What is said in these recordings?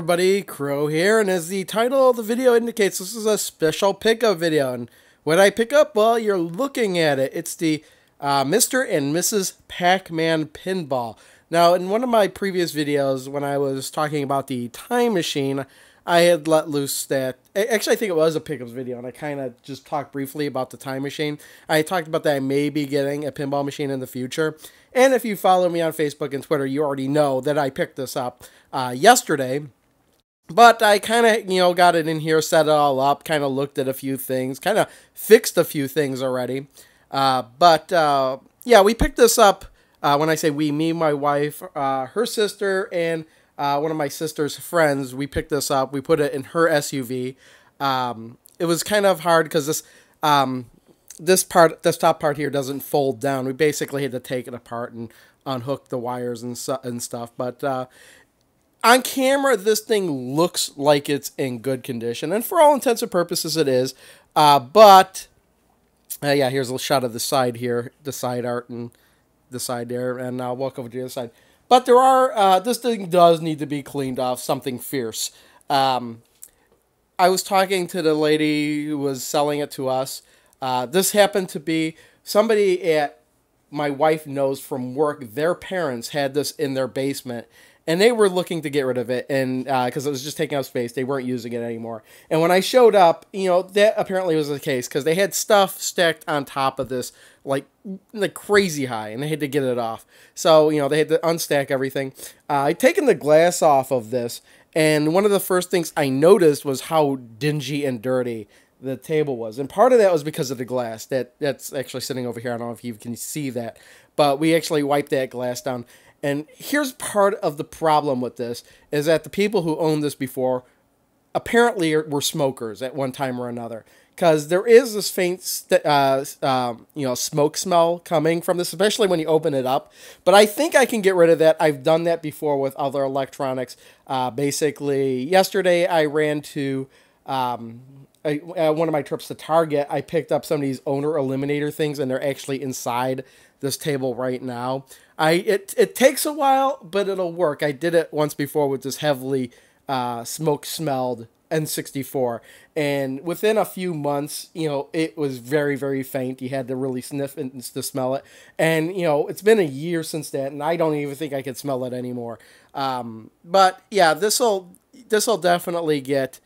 everybody, Crow here, and as the title of the video indicates, this is a special pickup video. And what I pick up, well, you're looking at it. It's the Mr. and Mrs. Pac-Man Pinball. Now, in one of my previous videos, when I was talking about the time machine, I had let loose that... Actually, I think it was a pickups video, and I kind of just talked briefly about the time machine. I talked about that I may be getting a pinball machine in the future. And if you follow me on Facebook and Twitter, you already know that I picked this up yesterday. But I kind of, got it in here, set it all up, kind of looked at a few things, kind of fixed a few things already. Yeah, we picked this up, when I say we, me, my wife, her sister, and one of my sister's friends. We picked this up. We put it in her SUV. It was kind of hard because this top part here doesn't fold down. We basically had to take it apart and unhook the wires and stuff. But on camera, this thing looks like it's in good condition, and for all intents and purposes, it is. Yeah, here's a shot of the side here, the side art and the side there, and I'll walk over to the other side. But there are, this thing does need to be cleaned off, something fierce. I was talking to the lady who was selling it to us. This happened to be somebody at my wife knows from work. Their parents had this in their basement, and they were looking to get rid of it, and because it was just taking up space, they weren't using it anymore. And when I showed up, that apparently was the case, because they had stuff stacked on top of this, like crazy high, and they had to get it off. So, they had to unstack everything. I'd taken the glass off of this, and one of the first things I noticed was how dingy and dirty the table was. And part of that was because of the glass. That's actually sitting over here. I don't know if you can see that. But we actually wiped that glass down. And here's part of the problem with this, is that the people who owned this before apparently were smokers at one time or another. Because there is this faint, smoke smell coming from this, especially when you open it up. But I think I can get rid of that. I've done that before with other electronics. Basically, yesterday I ran to one of my trips to Target. I picked up some of these owner eliminator things, and they're actually inside this table right now. It takes a while, but it'll work. I did it once before with this heavily smoke-smelled N64, and within a few months, it was very, very faint. You had to really sniff it to smell it, and it's been a year since that, and I don't even think I can smell it anymore. But yeah, this'll definitely get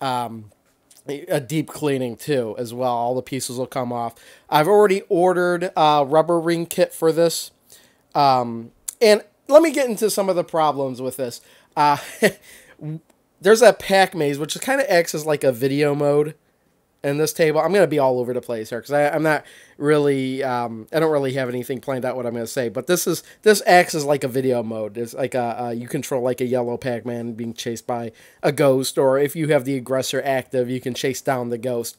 a deep cleaning too as well. All the pieces will come off. I've already ordered a rubber ring kit for this, and let me get into some of the problems with this. There's a pack maze, which kind of acts as like a video mode in this table. I'm going to be all over the place here because I'm not really, I don't really have anything planned out what I'm going to say, but this acts as like a video mode. It's like you control like a yellow Pac-Man being chased by a ghost, or if you have the aggressor active, you can chase down the ghost.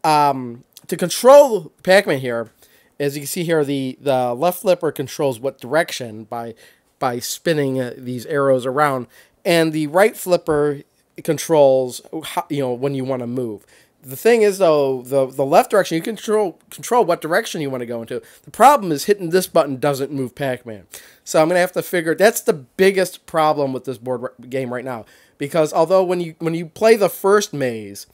To control Pac-Man here, as you can see here, the left flipper controls what direction by spinning these arrows around, and the right flipper controls how, when you want to move. The thing is, though, the left direction, you can control what direction you want to go into. The problem is hitting this button doesn't move Pac-Man. So I'm going to have to figure... That's the biggest problem with this board game right now. Because although when you play the first maze,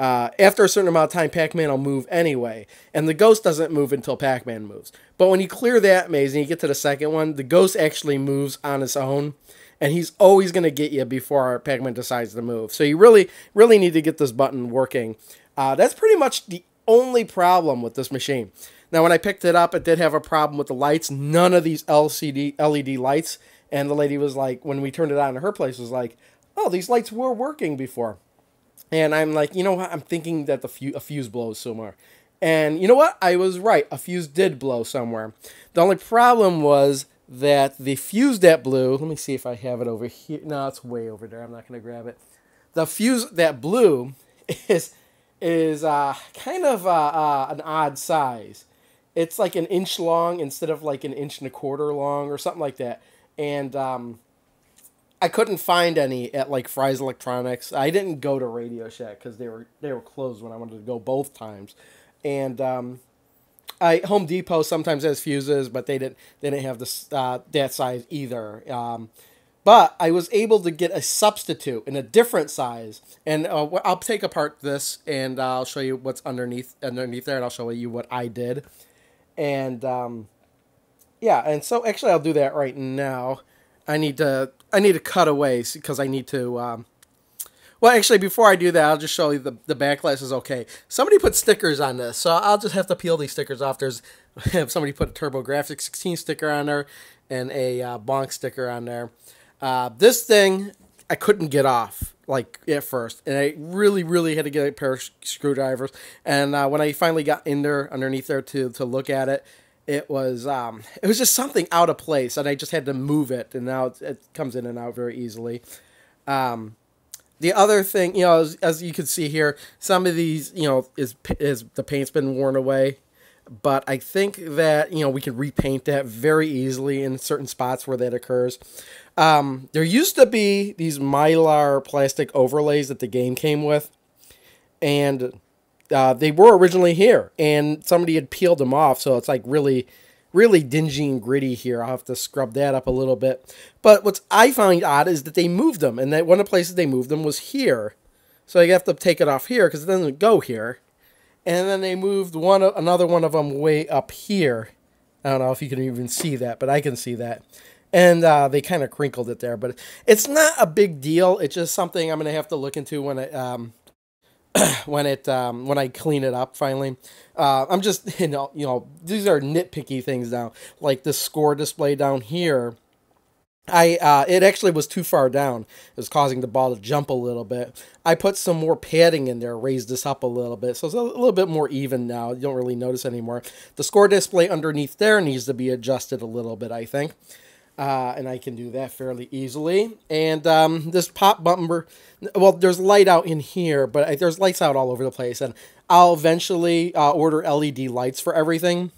after a certain amount of time, Pac-Man will move anyway. And the ghost doesn't move until Pac-Man moves. But when you clear that maze and you get to the second one, the ghost actually moves on its own. And he's always going to get you before Pac-Man decides to move. So you really, really need to get this button working. That's pretty much the only problem with this machine. Now, when I picked it up, it did have a problem with the lights. None of these LED lights. And the lady was like, when we turned it on in her place, was like, oh, these lights were working before. And I'm like, you know what? I'm thinking that a fuse blows somewhere. And you know what? I was right. A fuse did blow somewhere. The only problem was that the fuse that blew, let me see if I have it over here. No, it's way over there. I'm not going to grab it. The fuse that blew is kind of an odd size. It's like an inch long instead of like an inch and a quarter long or something like that. And I couldn't find any at like Fry's Electronics. I didn't go to Radio Shack because they were closed when I wanted to go both times. And Home Depot sometimes has fuses, but they didn't have this that size either. But I was able to get a substitute in a different size, and I'll take apart this and I'll show you what's underneath there, and I'll show you what I did. And yeah, and so actually I'll do that right now. I need to cut away because I need to. Well, actually, before I do that, I'll just show you the back glass is okay. Somebody put stickers on this, so I'll just have to peel these stickers off. There's somebody put a TurboGrafx 16 sticker on there and a Bonk sticker on there. This thing I couldn't get off like at first, and I really had to get a pair of screwdrivers. And when I finally got in there underneath there to look at it, it was just something out of place, and I just had to move it, and now it comes in and out very easily. The other thing, you know, as you can see here, some of these, you know, is the paint's been worn away. But I think that, you know, we can repaint that very easily in certain spots where that occurs. There used to be these Mylar plastic overlays that the game came with. And they were originally here. And somebody had peeled them off. So it's like really dingy and gritty here. I'll have to scrub that up a little bit. But what I find odd is that they moved them. And that one of the places they moved them was here. So you have to take it off here because it doesn't go here. And then they moved another one of them way up here. I don't know if you can even see that, but I can see that. And they kind of crinkled it there. But it's not a big deal. It's just something I'm going to have to look into when it when I clean it up finally. I'm just, you know, these are nitpicky things now. Like the score display down here. It actually was too far down. It was causing the ball to jump a little bit. I put some more padding in there, raised this up a little bit, so it's a little bit more even now. You don't really notice anymore. The score display underneath there needs to be adjusted a little bit, I think. And I can do that fairly easily. And this pop bumper, well, there's light out in here, but there's lights out all over the place. And I'll eventually order LED lights for everything.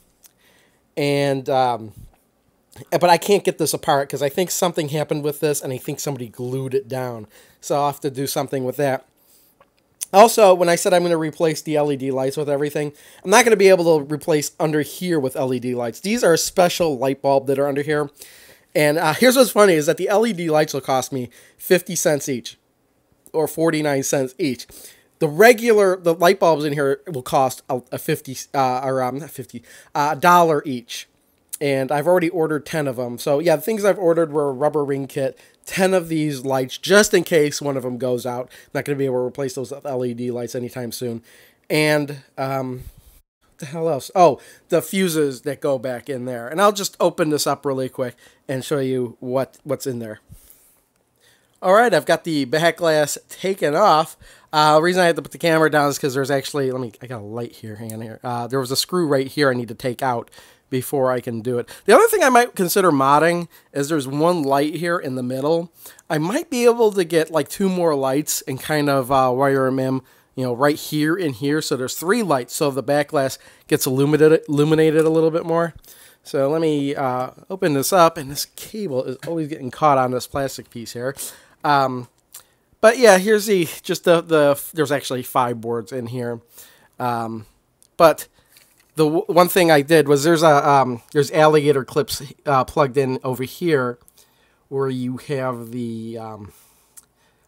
And but I can't get this apart because I think something happened with this, and I think somebody glued it down. So I'll have to do something with that. Also, when I said I'm going to replace the LED lights with everything, I'm not going to be able to replace under here with LED lights. These are a special light bulb that are under here. And here's what's funny is that the LED lights will cost me 50 cents each, or 49 cents each. The light bulbs in here will cost a $1 each. And I've already ordered 10 of them. So, yeah, the things I've ordered were a rubber ring kit, 10 of these lights, just in case one of them goes out. I'm not going to be able to replace those LED lights anytime soon. And, what the hell else? Oh, the fuses that go back in there. And I'll just open this up really quick and show you what's in there. All right, I've got the back glass taken off. The reason I had to put the camera down is because there's actually, I got a light here, hang on here. There was a screw right here I need to take out before I can do it. The other thing I might consider modding is there's one light here in the middle. I might be able to get like 2 more lights and kind of wire them in, you know, right here and here. So there's 3 lights, so the back glass gets illuminated a little bit more. So let me open this up, and this cable is always getting caught on this plastic piece here. But yeah, here's there's actually 5 boards in here. But the one thing I did was there's alligator clips plugged in over here, where you have the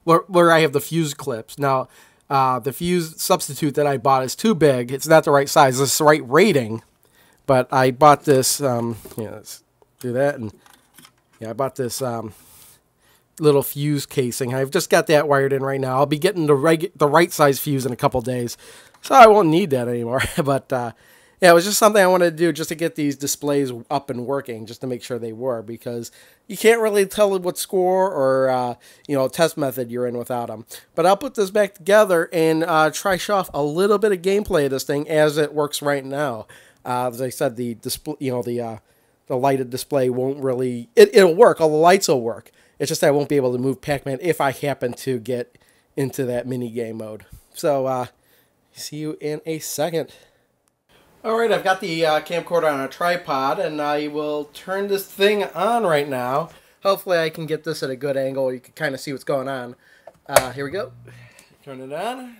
where I have the fuse clips. Now, the fuse substitute that I bought is too big. It's not the right size. It's the right rating, but I bought this. Yeah, let's do that. And yeah, I bought this little fuse casing. I've just got that wired in right now. I'll be getting the right size fuse in a couple days, so I won't need that anymore. But yeah, it was just something I wanted to do just to get these displays up and working, just to make sure they were, because you can't really tell what score or test method you're in without them. But I'll put this back together and try show off a little bit of gameplay of this thing as it works right now. As I said, the display, the lighted display won't really. It'll work. All the lights will work. It's just I won't be able to move Pac-Man if I happen to get into that mini game mode. So see you in a second. Alright, I've got the camcorder on a tripod, and I will turn this thing on right now. Hopefully I can get this at a good angle. You can kind of see what's going on. Here we go. Turn it on.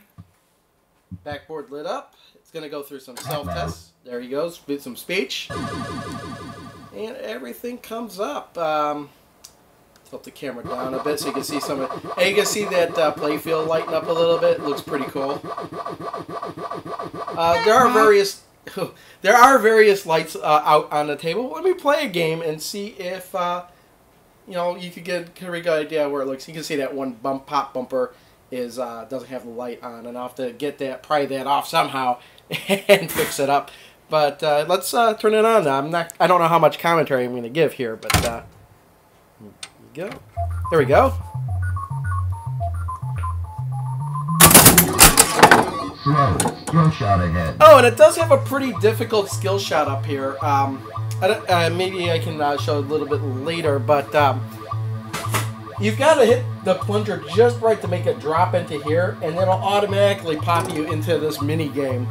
Backboard lit up. It's going to go through some self-tests. There he goes, with some speech. And everything comes up. Tilt the camera down a bit so you can see some of it. And you can see that playfield lighten up a little bit. It looks pretty cool. There are various lights out on the table. Let me play a game and see if you know, you could get a pretty good idea where it looks. You can see that one pop bumper is doesn't have the light on, and I'll have to get that, pry that off somehow and fix it up. But let's turn it on now. I don't know how much commentary I'm going to give here, but here we go. There we go. Slow skill shot ahead. Oh, and it does have a pretty difficult skill shot up here. Maybe I can show a little bit later, but you've got to hit the plunger just right to make it drop into here, and it'll automatically pop you into this mini game.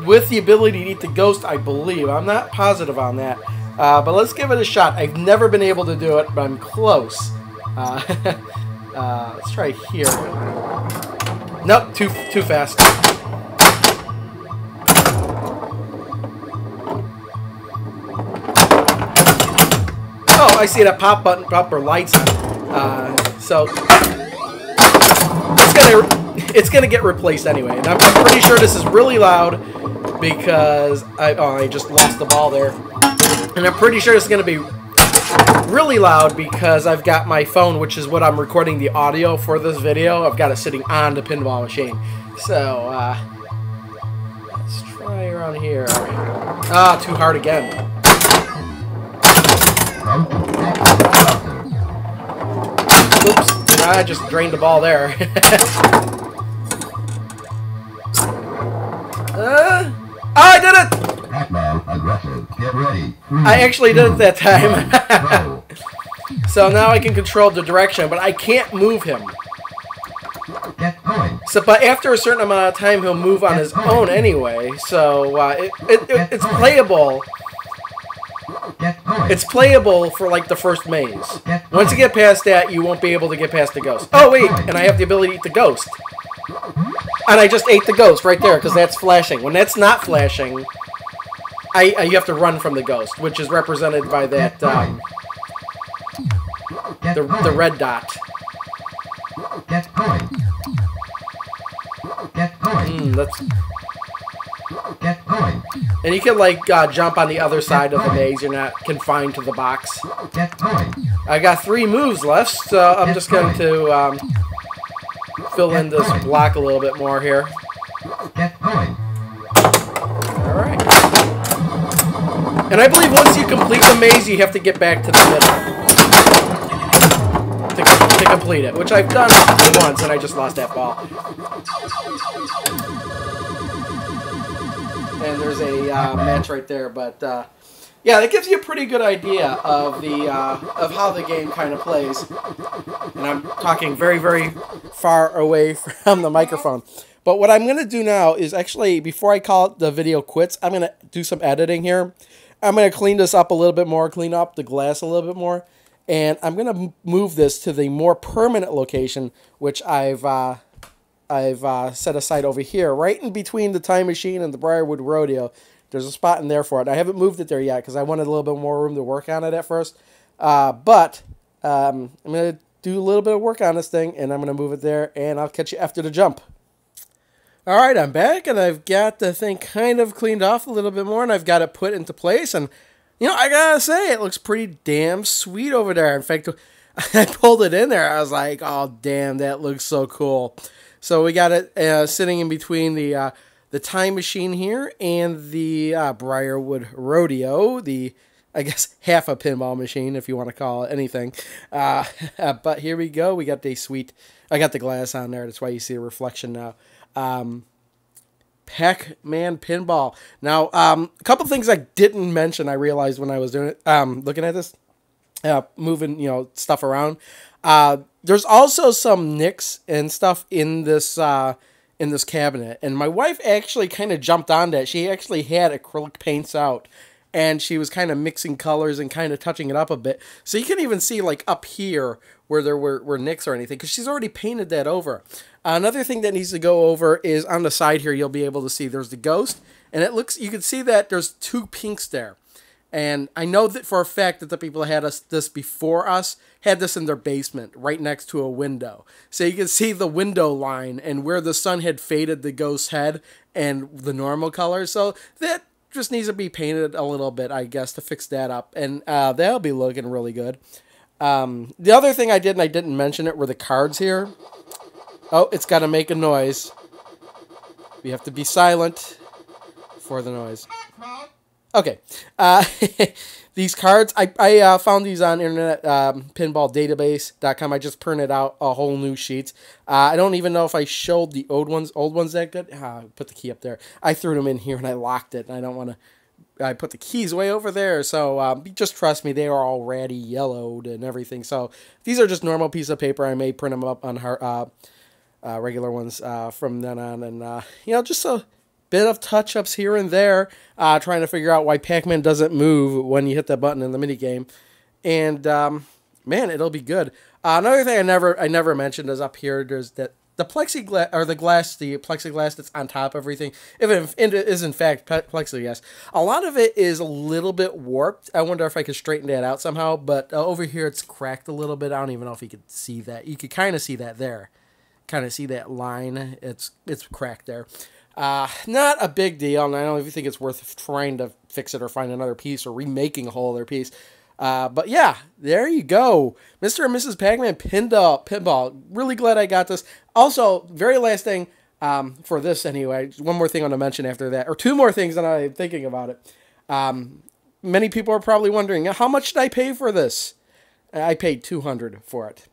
With the ability to eat the ghost, I believe. I'm not positive on that. But let's give it a shot. I've never been able to do it, but I'm close. Let's try here. Nope, too fast. Oh, I see that pop button, bumper lights. So it's gonna get replaced anyway. And I'm pretty sure this is really loud because I just lost the ball there. And I'm pretty sure it's gonna be really loud because I've got my phone, which is what I'm recording the audio for this video. I've got it sitting on the pinball machine. So let's try around here. Ah, too hard again. Oops, I just drained the ball there. I did it! Pac-Man aggressive. Get ready. I actually did it that time. So now I can control the direction, but I can't move him. Get going. So, but after a certain amount of time, he'll move on his own anyway. So it's playable. It's playable for like the first maze. Once you get past that, you won't be able to get past the ghost. Oh wait, and I have the ability to eat the ghost. And I just ate the ghost right there because that's flashing. When that's not flashing, you have to run from the ghost, which is represented by that the red dot. Get going. Get going. Get going. And you can like jump on the other side of the maze. You're not confined to the box. Get going. I got 3 moves left, so I'm just going to fill in this block a little bit more here. Get going. Alright. And I believe once you complete the maze, you have to get back to the middle to complete it, which I've done once, and I just lost that ball. And there's a match right there, but yeah, that gives you a pretty good idea of the of how the game kind of plays. And I'm talking very, very far away from the microphone. But what I'm going to do now is actually, before I call it the video quits, I'm going to do some editing here. I'm going to clean this up a little bit more, clean up the glass a little bit more, and I'm going to move this to the more permanent location, which I've set aside over here, right in between the Time Machine and the Briarwood Rodeo. There's a spot in there for it. I haven't moved it there yet because I wanted a little bit more room to work on it at first. But I'm going to do a little bit of work on this thing, and I'm going to move it there, and I'll catch you after the jump. All right, I'm back, and I've got the thing kind of cleaned off a little bit more, and I've got it put into place. And, you know, I got to say, it looks pretty damn sweet over there. In fact, I pulled it in there. I was like, oh, damn, that looks so cool. So we got it sitting in between the Time Machine here and the Briarwood Rodeo, I guess, half a pinball machine, if you want to call it anything. But here we go. We got the sweet, I got the glass on there. That's why you see a reflection now. Pac-Man Pinball. Now, a couple things I didn't mention, I realized when I was doing it, looking at this, moving, you know, stuff around. There's also some nicks and stuff in this cabinet, and my wife actually kind of jumped on that. She actually had acrylic paints out, and she was kind of mixing colors and kind of touching it up a bit. So you can even see like up here where there were nicks or anything, because she's already painted that over. Another thing that needs to go over is on the side here. You'll be able to see there's the ghost, and it looks, you can see that there's 2 pinks there. And I know that for a fact that the people that had this before us had this in their basement, right next to a window. So you can see the window line and where the sun had faded the ghost's head and the normal color. So that just needs to be painted a little bit, I guess, to fix that up. And that'll be looking really good. The other thing I did, and I didn't mention it, were the cards here. Oh, it's got to make a noise. We have to be silent for the noise. Okay. These cards, I found these on internet, pinballdatabase.com. I just printed out a whole new sheet. I don't even know if I showed the old ones that good. Put the key up there. I threw them in here and I locked it. And I don't want to, I put the keys way over there. So just trust me, they are all ratty yellowed and everything. So these are just normal piece of paper. I may print them up on regular ones from then on. And, just a bit of touch-ups here and there, trying to figure out why Pac-Man doesn't move when you hit that button in the minigame. And, man, it'll be good. Another thing I never mentioned is up here, there's the plexiglass, or the plexiglass that's on top of everything. If it is, in fact, plexiglass, a lot of it is a little bit warped. I wonder if I could straighten that out somehow, but over here it's cracked a little bit. I don't even know if you could see that. You could kind of see that there. Kind of see that line. It's cracked there. Not a big deal, and I don't even think it's worth trying to fix it or find another piece or remaking a whole other piece. But yeah, there you go. Mr. and Mrs. Pac-Man Pinball. Really glad I got this. Also, very last thing for this anyway, one more thing I want to mention after that, or two more things that I'm thinking about it. Many people are probably wondering, how much did I pay for this? I paid $200 for it.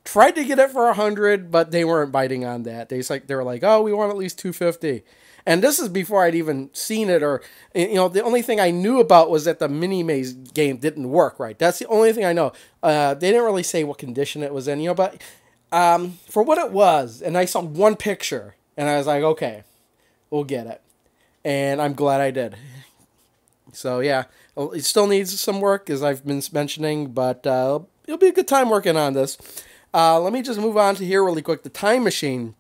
Tried to get it for $100, but they weren't biting on that. They were like, oh, we want at least $250. And this is before I'd even seen it, or the only thing I knew about was that the mini maze game didn't work right. That's the only thing I know. They didn't really say what condition it was in, but for what it was, and I saw one picture, and I was like, okay, we'll get it. And I'm glad I did. So yeah, it still needs some work, as I've been mentioning, but it'll be a good time working on this. Let me just move on to here really quick. The time machine,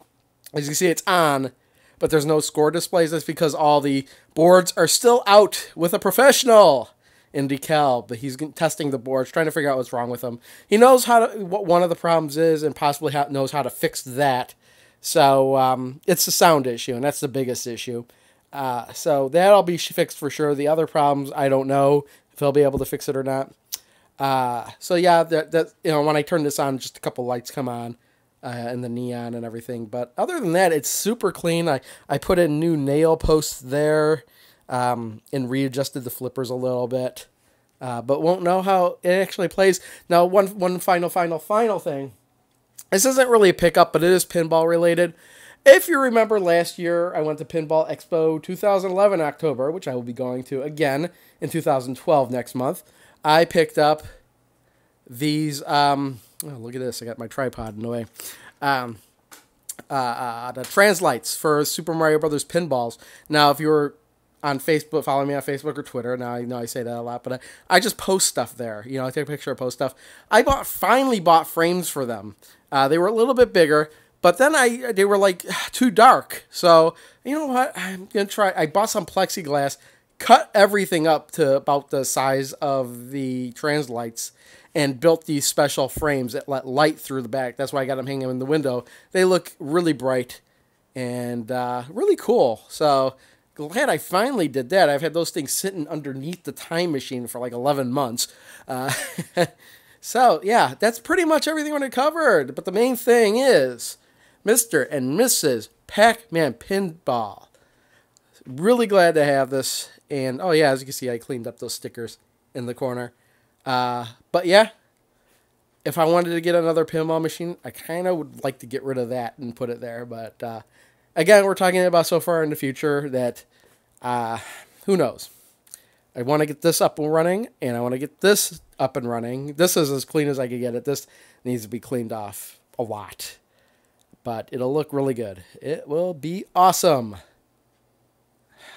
as you see, it's on, but there's no score displays. That's because all the boards are still out with a professional in DeKalb. But he's testing the boards, trying to figure out what's wrong with them. He knows what one of the problems is, and possibly knows how to fix that. So it's the sound issue, and that's the biggest issue. So that'll be fixed for sure. The other problems, I don't know if he'll be able to fix it or not. So yeah, when I turn this on, just a couple lights come on, and the neon and everything. But other than that, it's super clean. I put in new nail posts there, and readjusted the flippers a little bit, but won't know how it actually plays. Now, one final thing. This isn't really a pickup, but it is pinball related. If you remember last year, I went to Pinball Expo 2011 October, which I will be going to again in 2012 next month. I picked up these, oh, look at this, I got my tripod in the way, the translights for Super Mario Brothers pinballs. Now, if you were on Facebook, follow me on Facebook or Twitter, now I know I say that a lot, but I just post stuff there, I take a picture, I post stuff. I finally bought frames for them. They were a little bit bigger, but then they were like too dark, so you know what, I'm going to try, I bought some plexiglass, cut everything up to about the size of the translights, and built these special frames that let light through the back. That's why I got them hanging in the window. They look really bright and really cool. So glad I finally did that. I've had those things sitting underneath the time machine for like 11 months. So yeah, that's pretty much everything I covered. But the main thing is Mr. and Mrs. Pac-Man Pinball. Really glad to have this. And, oh yeah, as you can see, I cleaned up those stickers in the corner. But yeah, if I wanted to get another pinball machine, I kind of would like to get rid of that and put it there. But, again, we're talking about so far in the future that, who knows. I want to get this up and running, and I want to get this up and running. This is as clean as I can get it. This needs to be cleaned off a lot. But it'll look really good. It will be awesome.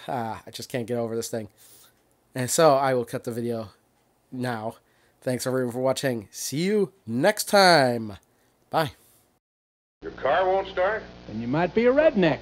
I just can't get over this thing. And so I will cut the video now. Thanks everyone for watching. See you next time. Bye. Your car won't start? Then you might be a redneck.